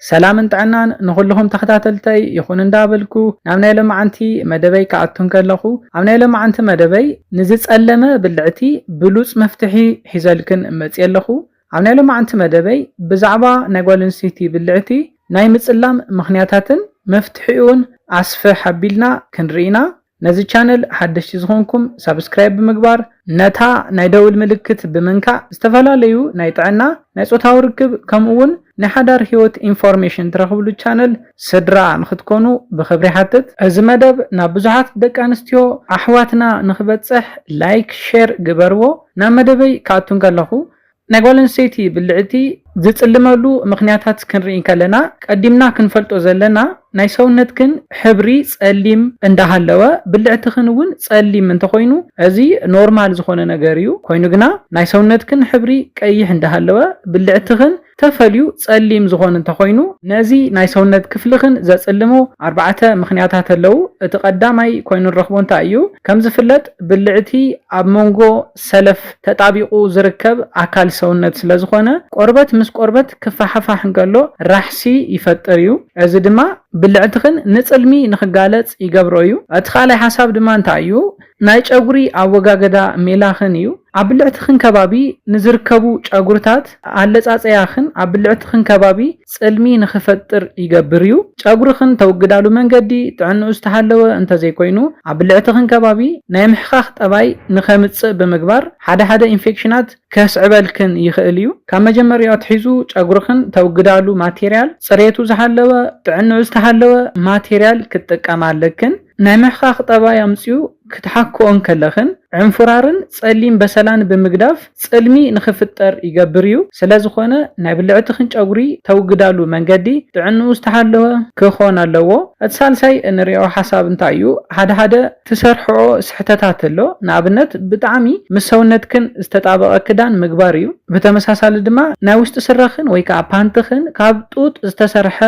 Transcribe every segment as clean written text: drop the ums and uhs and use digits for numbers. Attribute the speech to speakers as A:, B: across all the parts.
A: سلام انتعنان نخلهم تخطاتلتي يخون اندابلكو نامنا لمعنتي مدبي كعدتون كاللخو عمنا لمعنت مدبي نزيز ألمة بالعتي بلوس مفتحي حزالكن متيالخو عمنا لمعنت مدبي بزعبا نقوالن سيتي بالعتي نايمت اللام مخنياتاتن مفتحيون عصف حبيلنا كنرينا نزي channel حدش تزغونكم سبسكرايب بمقبار نتا نايدول ملكت بمنكع استفالاليو نايتعنا نايصوتاو ركب كمون نحدار هيوت انفورميشن ترخبلو channel سدرا نختكونو بخبري حتت از مدب نابزحات دك انستيو احواتنا نخبتصح لايك شير قبرو نا مدبي كاتون قالخو نقولن سيتي بالعتي زتصلملو مخنياتات كنرين كلنا قديمنا كنفلطو زلنا ناي سونتكن حبري صليم اندهالوا بالعتخن ون صليم انت خوينو ازي نورمال زخونه نغريو خوينو غنا ناي سونتكن حبري قيح اندهالوا بالعتخن تفليو صليم زخون انت خوينو نزي ناي سونت كفلخن زصلمو اربعه مخنياتات لو اتقداماي خوينو رخبون تايو كم زفلت بالعتي اب مونغو سلف تطابيقو زركب اكل سونت سلازخونه قربت مس قربت كفحفح انقالو راحسي يفطريو از دما بالعتخن نصلمي نخغالص يغبرويو اتخالي حساب دما انتايو ناي ጨጉሪ አወጋገዳ ሜላኸንዩ አብልዕትኽን ከባቢ ንዝርከቡ ጨጉርታት አለጻጸያኽን አብልዕትኽን ከባቢ ጽልሚ ንኽፈጥር ይገብርዩ ጨጉርኽን ተወግዳሉ መንገዲ ጥዕንኡ ዝተሃለወ እንተዘይ ኮይኑ አብልዕትኽን ከባቢ ናይ ምሕኻኽ ጠባይ ንኸምጽእ ብምግባር ሓደ ኢንፌክሽናት ከስዕበልክን ይኽእልዩ ካብ መጀመርያው ትሒዙ ጨጉርኽን ተወግዳሉ ማቴሪያል ጽሬቱ ዝሃለወ ጥዕንኡ ዝተሃለወ ማቴሪያል ክትጥቀማለክን ናይ ምሕኻኽ ጠባይ አምጽዩ ክትሐኮን ከለኽን عنفرارن صليم بسلان بمقداف صلمي نخفطر يغبريو ስለዝኾነ ናይ ብልዕትኽን ጨጉሪ ተውግዳሉ መንገዲ ጥዕንኡ ዝተሃለወ ክኾን ኣለዎ እትሳልሳይ እንሪኦ ሓሳብ እንታዩ ሓደ ትሰርሕኦ ስሕተታት ኣሎ ንኣብነት ብጣዕሚ ምሰውነትክን ዝተጣበቀ ክዳን ምግባር እዩ በተመሳሳሊ ድማ ናይ ውሽጢ ስራኽን ወይ ከዓ ፓንትኽን ካብ ጡጥ ዝተሰርሐ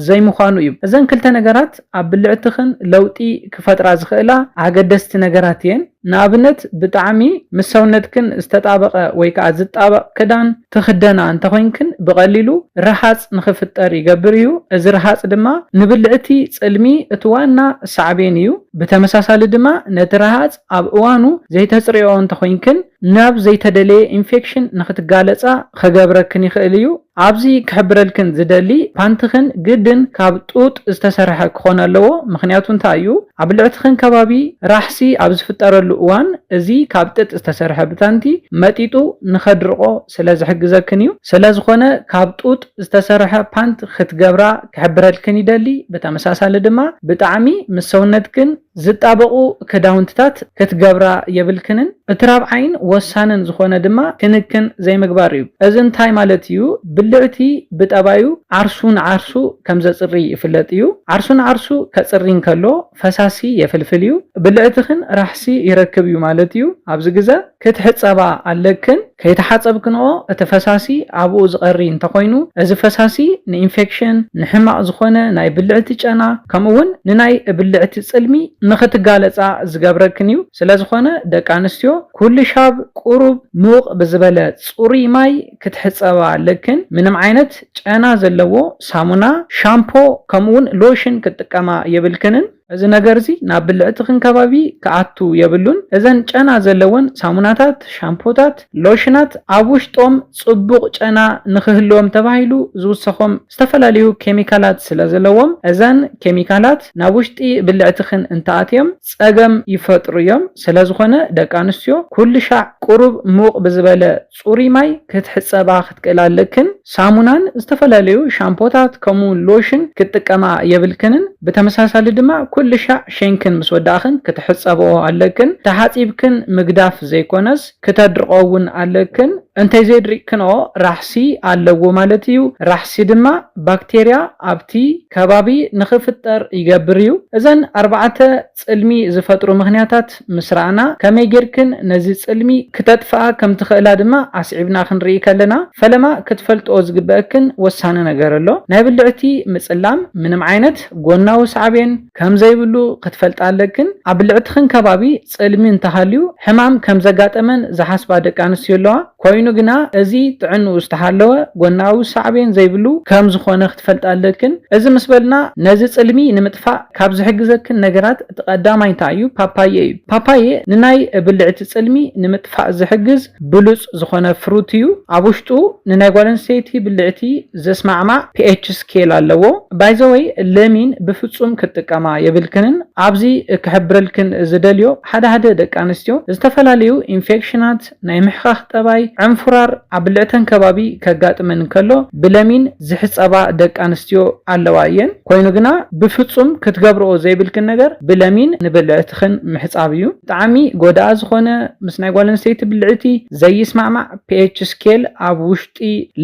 A: ዘይምዃኑ እዩ እዘን ክልተ ነገራት ኣብ ብልዕትኽን ለውጢ ክፈጥራ ዝኽእላ ኣገደስቲ ነገራት እየን ንኣብነት ብጣዕሚ ምሰውነትክን ዝተጣበቀ ወይ ከዓ ዝጣበቅ ክዳን ትኽደና እንተኮይንክን ብቀሊሉ ረሃጽ ንኽፍጠር ይገብር እዩ እዚ ረሃጽ ድማ ንብልዕቲ ጽልሚ እትዋና ሳዕቤን እዩ በተመሳሳሊ ድማ ነቲ ረሃጽ ኣብ እዋኑ ዘይተጽሪዮ እንተኮይንክን ናብ ዘይተደለየ ኢንፌክሽን ንኽትጋለጻ ከገብረክን ይኽእል እዩ ኣብዚ ክሕብረልክን ዝደሊ ፓንትኽን ግድን ካብ ጡጥ ዝተሰርሐ ክኾን ኣለዎ ምክንያቱ እንታይ እዩ ኣብ ልዕትኽን ከባቢ ራሕሲ ኣብ ዝፍጠረሉ እዋን እዚ ካብ ጥጥ ዝተሰርሐ ብታንቲ መጢጡ ንኸድርቆ ስለዝሕግዘክን እዩ ስለዝኾነ ካብ ጡጥ ዝተሰርሐ ፓንት ክትገብራ ክሕብረልክን ይደሊ በተመሳሳሊ ድማ ብጣዕሚ ምሰውነትክን ዝጣበቁ ክዳውንትታት ክትገብራ የብልክንን እትራብዓይን ወሳንን ዝኾነ ድማ ክንክን ዘይምግባር እዩ እዚ እንታይ ማለት እዩ ብልዕቲ ብጠባዩ ዓርሱን ዓርሱ ከም ዘጽሪ ይፍለጥ እዩ ዓርሱን ዓርሱ ከጽሪን ከሎ ፈሳሲ የፍልፍል እዩ ብልዕትኽን ራሕሲ ይረክብ እዩ ማለት እዩ ኣብዚ ግዜ ክትሕጸባ ኣለክን ከይተሓጸብክንኦ እቲ ፈሳሲ ኣብኡ ዝቐሪ እንተኮይኑ እዚ ፈሳሲ ንኢንፌክሽን ንሕማቕ ዝኾነ ናይ ብልዕቲ ጨና ከምኡውን ንናይ ብልዕቲ ጽልሚ ንኽትጋለጻ ዝገብረክን እዩ ስለዝኾነ ደቂ ኣንስትዮ ኩሉ ሻብ ቁሩብ ሙቕ ብዝበለ ጽሩይ ማይ ክትሕጸባ ኣለክን ምንም ዓይነት ጨና ዘለዎ ሳሙና ሻምፖ ከምኡውን ሎሽን ክትጥቀማ የብልክንን እዚ ነገር እዚ ናብ ብልዕትኽን ከባቢ ከኣቱ የብሉን እዘን ጨና ዘለወን ሳሙናታት ሻምፖታት ሎሽናት ኣብ ውሽጦም ጽቡቕ ጨና ንኽህልዎም ተባሂሉ ዝውሰኾም ዝተፈላለዩ ኬሚካላት ስለዘለዎም እዘን ኬሚካላት ናብ ውሽጢ ብልዕትኽን እንተኣትዮም ጸገም ይፈጥሩ እዮም ስለዝኾነ ደቂ ኣንስትዮ ኩሉ ሻዕ ቁሩብ ሙቕ ብዝበለ ጽሩይ ማይ ክትሕጸባ ክትክእል ኣለክን ሳሙናን ዝተፈላለዩ ሻምፖታት ከምኡውን ሎሽን ክትጥቀማ የብልክንን በተመሳሳሊ ድማ ኩሉ ሻዕ ሸንክን ምስ ወዳእኽን ክትሕጸብኦ ኣለክን ተሓጺብክን ምግዳፍ ዘይኮነስ ከተድርቆውን ኣለክን እንተይ ዘይድሪክንኦ ራሕሲ ኣለዎ ማለት እዩ ራሕሲ ድማ ባክቴርያ ኣብቲ ከባቢ ንኽፍጠር ይገብር እዩ እዘን ኣርባዕተ ጽልሚ ዝፈጥሩ ምኽንያታት ምስራዕና ከመይ ጌርክን ነዚ ጽልሚ ክተጥፍኣ ከም ትኽእላ ድማ ኣስዒብና ክንርኢ ከለና ፈለማ ክትፈልጥኦ ዝግበአክን ወሳነ ነገር ኣሎ ናይ ብልዕቲ ምጽላም ምንም ዓይነት ጎናዊ ሳዕቤን ከም ዘይብሉ ክትፈልጥ ኣለክን ኣብ ብልዕትኽን ከባቢ ጽልሚ እንተሃልዩ ሕማም ከም ዘጋጠመን ዝሓስባ ደቂ ኣንስትዮ ኣለዋ ኮይኑ ኮይኑ ግና እዚ ጥዕንኡ ዝተሃለወ ጎናዊ ሳዕቤን ዘይብሉ ከም ዝኾነ ክትፈልጣለክን እዚ ምስ በልና ነዚ ጽልሚ ንምጥፋእ ካብ ዝሕግዘክን ነገራት ተቀዳማይ እንታይ እዩ ፓፓየ እዩ ፓፓየ ንናይ ብልዕቲ ጽልሚ ንምጥፋእ ዝሕግዝ ብሉጽ ዝኾነ ፍሩት እዩ ኣብ ውሽጡ ንናይ ጓል ኣንስተይቲ ብልዕቲ ዘስማዕማዕ pH ስኬል ኣለዎ ባይ ዘ ወይ ለሚን ብፍጹም ክትጥቀማ የብልክንን ኣብዚ ክሕብረልክን ዝደልዮ ሓደ ደቂ ኣንስትዮ ዝተፈላለዩ ኢንፌክሽናት ናይ ምሕኻኽ ጠባይ ዕንፍራር ኣብ ብልዕተን ከባቢ ከጋጥመን ከሎ ብለሚን ዝሕጸባ ደቂ ኣንስትዮ ኣለዋ እየን ኮይኑ ግና ብፍጹም ክትገብርኦ ዘይብልክን ነገር ብለሚን ንብልዕትኽን ምሕጻብ እዩ ጣዕሚ ጎዳኣ ዝኾነ ምስ ናይ ጓል ኣንስተይቲ ብልዕቲ ዘይስማዕማዕ pH ስኬል ኣብ ውሽጢ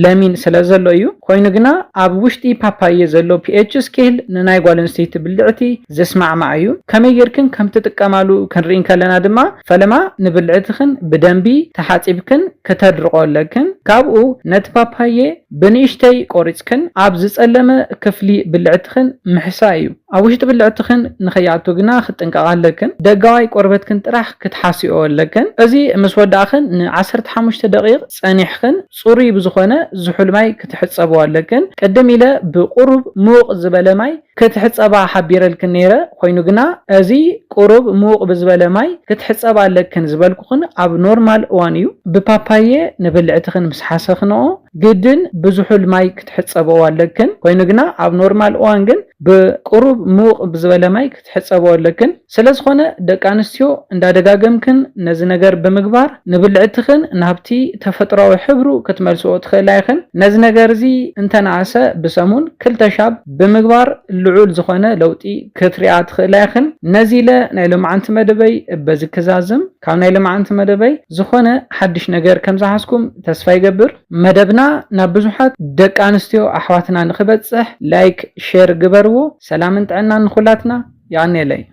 A: ለሚን ስለ ዘሎ እዩ ኮይኑ ግና ኣብ ውሽጢ ፓፓየ ዘሎ pH ስኬል ንናይ ጓል ኣንስተይቲ ብልዕቲ ዘስማዕማዕ እዩ ከመይ ጌርክን ከም ትጥቀማሉ ክንሪኢን ከለና ድማ ፈለማ ንብልዕትኽን ብደንቢ ተሓጺብክን ከተድርቆለክን ካብኡ ነቲ ፓፓየ ብንእሽተይ ቆሪጽክን ኣብ ዝጸለመ ክፍሊ ብልዕትኽን ምሕሳ እዩ ኣብ ውሽጢ ብልዕትኽን ንኸይኣቱ ግና ክትጥንቀቓለክን ደጋዋይ ቆርበትክን ጥራሕ ክትሓሲኦለክን እዚ ምስ ወዳእኽን ን15 ደቂቕ ጸኒሕክን ጽሩይ ብዝኾነ ዝሑል ማይ ክትሕጸበዋለክን ቀደም ኢለ ብቁሩብ ሙቕ ዝበለ ማይ ክትሕጸባ ሓቢረልክን ነይረ ኮይኑ ግና እዚ ቁሩብ ሙቕ ብዝበለ ማይ ክትሕጸባለክን ዝበልኩኽን ኣብ ኖርማል እዋን እዩ ብፓፓየ ንብልዕትኽን ምስ ሓሰኽንኦ ግድን ብዙሑል ማይ ክትሕጸበዋለክን ኮይኑ ግና ኣብ ኖርማል እዋን ግን ብቁሩብ ሙቕ ብዝበለ ማይ ክትሕጸበዋለክን ስለዝኾነ ደቂ ኣንስትዮ እንዳደጋገምክን ነዚ ነገር ብምግባር ንብልዕትኽን ናብቲ ተፈጥሮኣዊ ሕብሩ ክትመልስኦ ትኽእላ ኢኽን ነዚ ነገር እዚ እንተነኣሰ ብሰሙን 2 ሻብ ብምግባር ልዑል ዝኾነ ለውጢ ክትሪኣ ትኽእላ ኢኽን ነዚ ኢለ ናይ ሎማዓንቲ መደበይ በዚ ክዛዝም ካብ ናይ ሎማዓንቲ መደበይ ዝኾነ ሓድሽ ነገር ከም ዝሓስኩም ተስፋ ይገብር መደብና ናብ ብዙሓት ደቂ ኣንስትዮ ኣሕዋትና ንኽበጽሕ ላይክ ሼር ግበርዎ ሰላምን ጥዕናን ንኹላትና ያኔለይ